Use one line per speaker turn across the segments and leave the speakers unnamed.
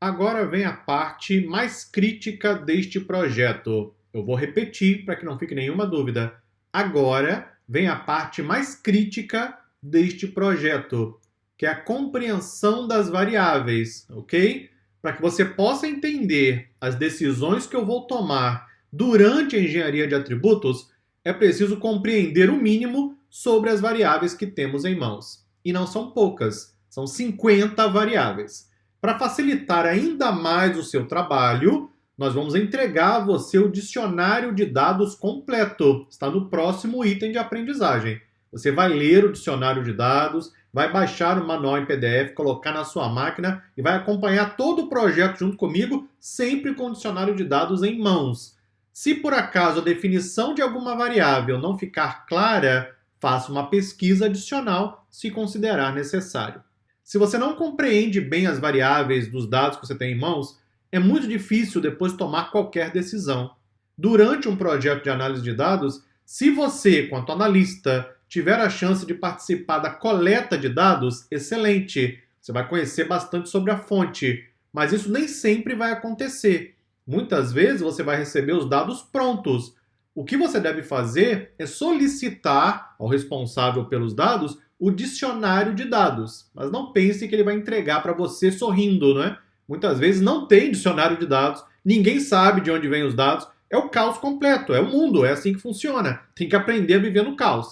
Agora vem a parte mais crítica deste projeto. Eu vou repetir para que não fique nenhuma dúvida. Agora vem a parte mais crítica deste projeto, que é a compreensão das variáveis, ok? Para que você possa entender as decisões que eu vou tomar durante a engenharia de atributos, é preciso compreender o mínimo sobre as variáveis que temos em mãos. E não são poucas, são 50 variáveis. Para facilitar ainda mais o seu trabalho, nós vamos entregar a você o dicionário de dados completo. Está no próximo item de aprendizagem. Você vai ler o dicionário de dados, vai baixar o manual em PDF, colocar na sua máquina e vai acompanhar todo o projeto junto comigo, sempre com o dicionário de dados em mãos. Se por acaso a definição de alguma variável não ficar clara, faça uma pesquisa adicional se considerar necessário. Se você não compreende bem as variáveis dos dados que você tem em mãos, é muito difícil depois tomar qualquer decisão. Durante um projeto de análise de dados, se você, quanto analista, tiver a chance de participar da coleta de dados, excelente. Você vai conhecer bastante sobre a fonte, mas isso nem sempre vai acontecer. Muitas vezes você vai receber os dados prontos. O que você deve fazer é solicitar ao responsável pelos dados o dicionário de dados. Mas não pense que ele vai entregar para você sorrindo, né? Muitas vezes não tem dicionário de dados, ninguém sabe de onde vêm os dados. É o caos completo, é o mundo, é assim que funciona. Tem que aprender a viver no caos.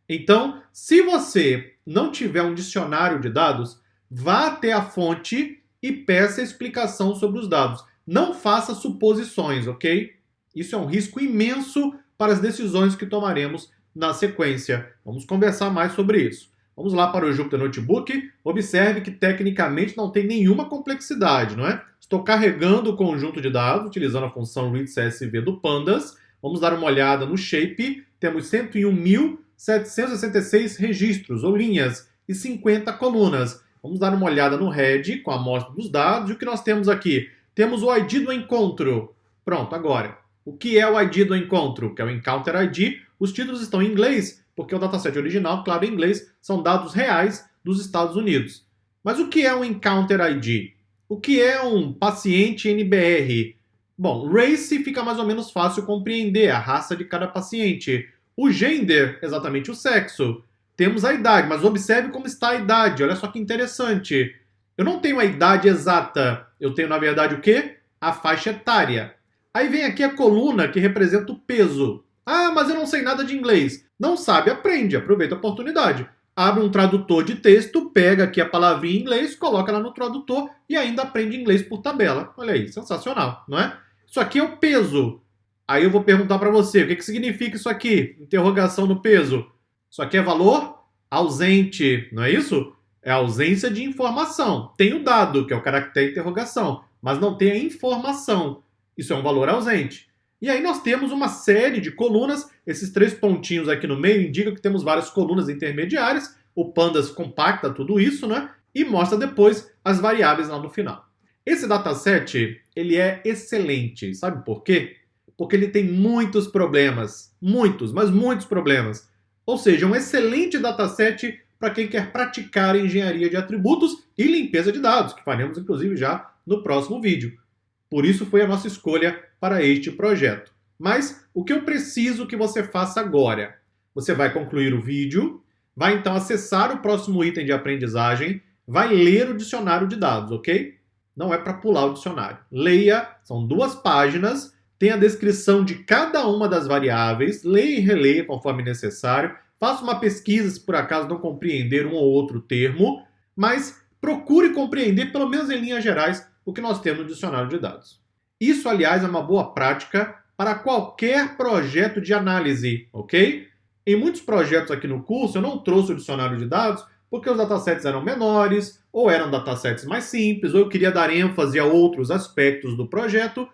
Então, se você não tiver um dicionário de dados, vá até a fonte e peça explicação sobre os dados. Não faça suposições, ok? Isso é um risco imenso para as decisões que tomaremos na sequência. Vamos conversar mais sobre isso. Vamos lá para o Jupyter Notebook. Observe que tecnicamente não tem nenhuma complexidade, não é? Estou carregando o conjunto de dados, utilizando a função readCSV do Pandas. Vamos dar uma olhada no Shape. Temos 101.766 registros, ou linhas, e 50 colunas. Vamos dar uma olhada no Head, com a amostra dos dados. E o que nós temos aqui? Temos o ID do encontro. Pronto, agora. O que é o ID do encontro? Que é o Encounter ID. Os títulos estão em inglês, porque o dataset original, claro, em inglês, são dados reais dos Estados Unidos. Mas o que é um Encounter ID? O que é um paciente NBR? Bom, race fica mais ou menos fácil compreender, a raça de cada paciente. O gender, exatamente o sexo. Temos a idade, mas observe como está a idade, olha só que interessante. Eu não tenho a idade exata, eu tenho, na verdade, o quê? A faixa etária. Aí vem aqui a coluna que representa o peso. Ah, mas eu não sei nada de inglês. Não sabe, aprende, aproveita a oportunidade. Abre um tradutor de texto, pega aqui a palavrinha em inglês, coloca lá no tradutor e ainda aprende inglês por tabela. Olha aí, sensacional, não é? Isso aqui é o peso. Aí eu vou perguntar para você, o que significa isso aqui? Interrogação no peso. Isso aqui é valor ausente, não é isso? É a ausência de informação. Tem o dado, que é o caractere interrogação, mas não tem a informação. Isso é um valor ausente. E aí nós temos uma série de colunas, esses 3 pontinhos aqui no meio indicam que temos várias colunas intermediárias, o Pandas compacta tudo isso, né? E mostra depois as variáveis lá no final. Esse dataset, ele é excelente, sabe por quê? Porque ele tem muitos problemas, muitos, mas muitos problemas. Ou seja, um excelente dataset para quem quer praticar engenharia de atributos e limpeza de dados, que faremos inclusive já no próximo vídeo. Por isso foi a nossa escolha para este projeto. Mas o que eu preciso que você faça agora? Você vai concluir o vídeo, vai então acessar o próximo item de aprendizagem, vai ler o dicionário de dados, ok? Não é para pular o dicionário. Leia, são 2 páginas, tem a descrição de cada uma das variáveis, leia e releia conforme necessário, faça uma pesquisa se por acaso não compreender um ou outro termo, mas procure compreender, pelo menos em linhas gerais, o que nós temos no dicionário de dados. Isso, aliás, é uma boa prática para qualquer projeto de análise, ok? Em muitos projetos aqui no curso, eu não trouxe o dicionário de dados porque os datasets eram menores, ou eram datasets mais simples, ou eu queria dar ênfase a outros aspectos do projeto.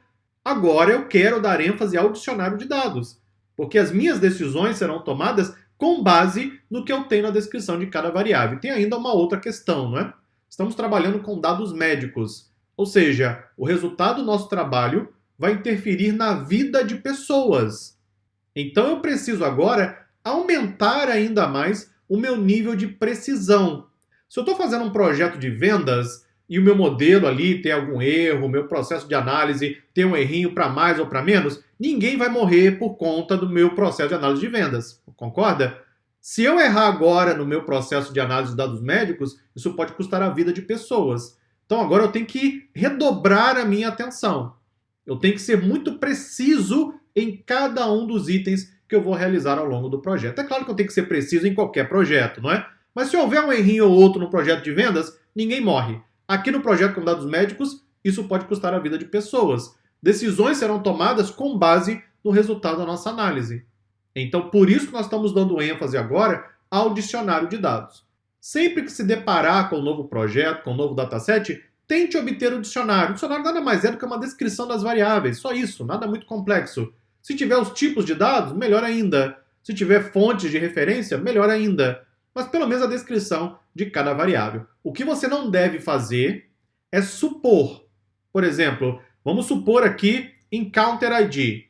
Agora eu quero dar ênfase ao dicionário de dados, porque as minhas decisões serão tomadas com base no que eu tenho na descrição de cada variável. E tem ainda uma outra questão, não é? Estamos trabalhando com dados médicos. Ou seja, o resultado do nosso trabalho vai interferir na vida de pessoas. Então eu preciso agora aumentar ainda mais o meu nível de precisão. Se eu estou fazendo um projeto de vendas, e o meu modelo ali tem algum erro, o meu processo de análise tem um errinho para mais ou para menos, ninguém vai morrer por conta do meu processo de análise de vendas. Concorda? Se eu errar agora no meu processo de análise de dados médicos, isso pode custar a vida de pessoas. Então agora eu tenho que redobrar a minha atenção. Eu tenho que ser muito preciso em cada um dos itens que eu vou realizar ao longo do projeto. É claro que eu tenho que ser preciso em qualquer projeto, não é? Mas se houver um errinho ou outro no projeto de vendas, ninguém morre. Aqui no projeto com dados médicos, isso pode custar a vida de pessoas. Decisões serão tomadas com base no resultado da nossa análise. Então, por isso que nós estamos dando ênfase agora ao dicionário de dados. Sempre que se deparar com um novo projeto, com um novo dataset, tente obter o dicionário. O dicionário nada mais é do que uma descrição das variáveis, só isso, nada muito complexo. Se tiver os tipos de dados, melhor ainda. Se tiver fontes de referência, melhor ainda. Mas pelo menos a descrição de cada variável. O que você não deve fazer é supor. Por exemplo, vamos supor aqui Encounter ID.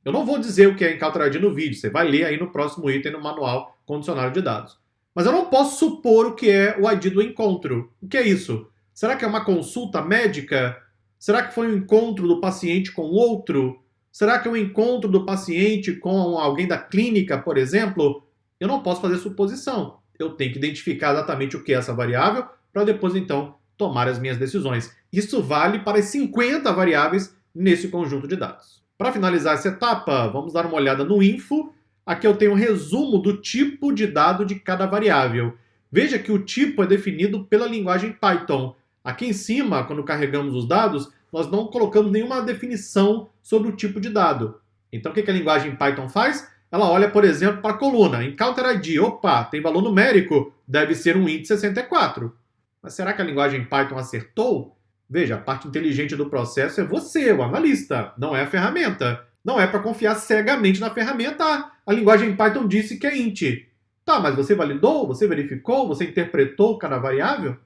Eu não vou dizer o que é Encounter ID no vídeo, você vai ler aí no próximo item no manual com o dicionário de dados. Mas eu não posso supor o que é o ID do encontro. O que é isso? Será que é uma consulta médica? Será que foi um encontro do paciente com outro? Será que é um encontro do paciente com alguém da clínica, por exemplo? Eu não posso fazer suposição. Eu tenho que identificar exatamente o que é essa variável para depois, então, tomar as minhas decisões. Isso vale para as 50 variáveis nesse conjunto de dados. Para finalizar essa etapa, vamos dar uma olhada no info. Aqui eu tenho um resumo do tipo de dado de cada variável. Veja que o tipo é definido pela linguagem Python. Aqui em cima, quando carregamos os dados, nós não colocamos nenhuma definição sobre o tipo de dado. Então, o que a linguagem Python faz? Ela olha, por exemplo, para a coluna Encounter ID. Opa, tem valor numérico, deve ser um int 64. Mas será que a linguagem Python acertou? Veja, a parte inteligente do processo é você, o analista, não é a ferramenta. Não é para confiar cegamente na ferramenta. A linguagem Python disse que é int. Tá, mas você validou? Você verificou? Você interpretou cada variável?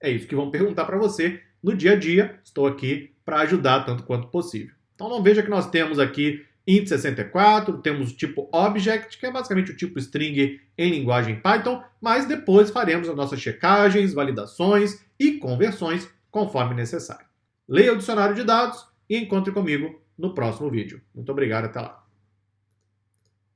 É isso que vão perguntar para você no dia a dia. Estou aqui para ajudar tanto quanto possível. Então não veja que nós temos aqui int64, temos o tipo object, que é basicamente o tipo string em linguagem Python, mas depois faremos as nossas checagens, validações e conversões conforme necessário. Leia o dicionário de dados e encontre comigo no próximo vídeo. Muito obrigado, até lá.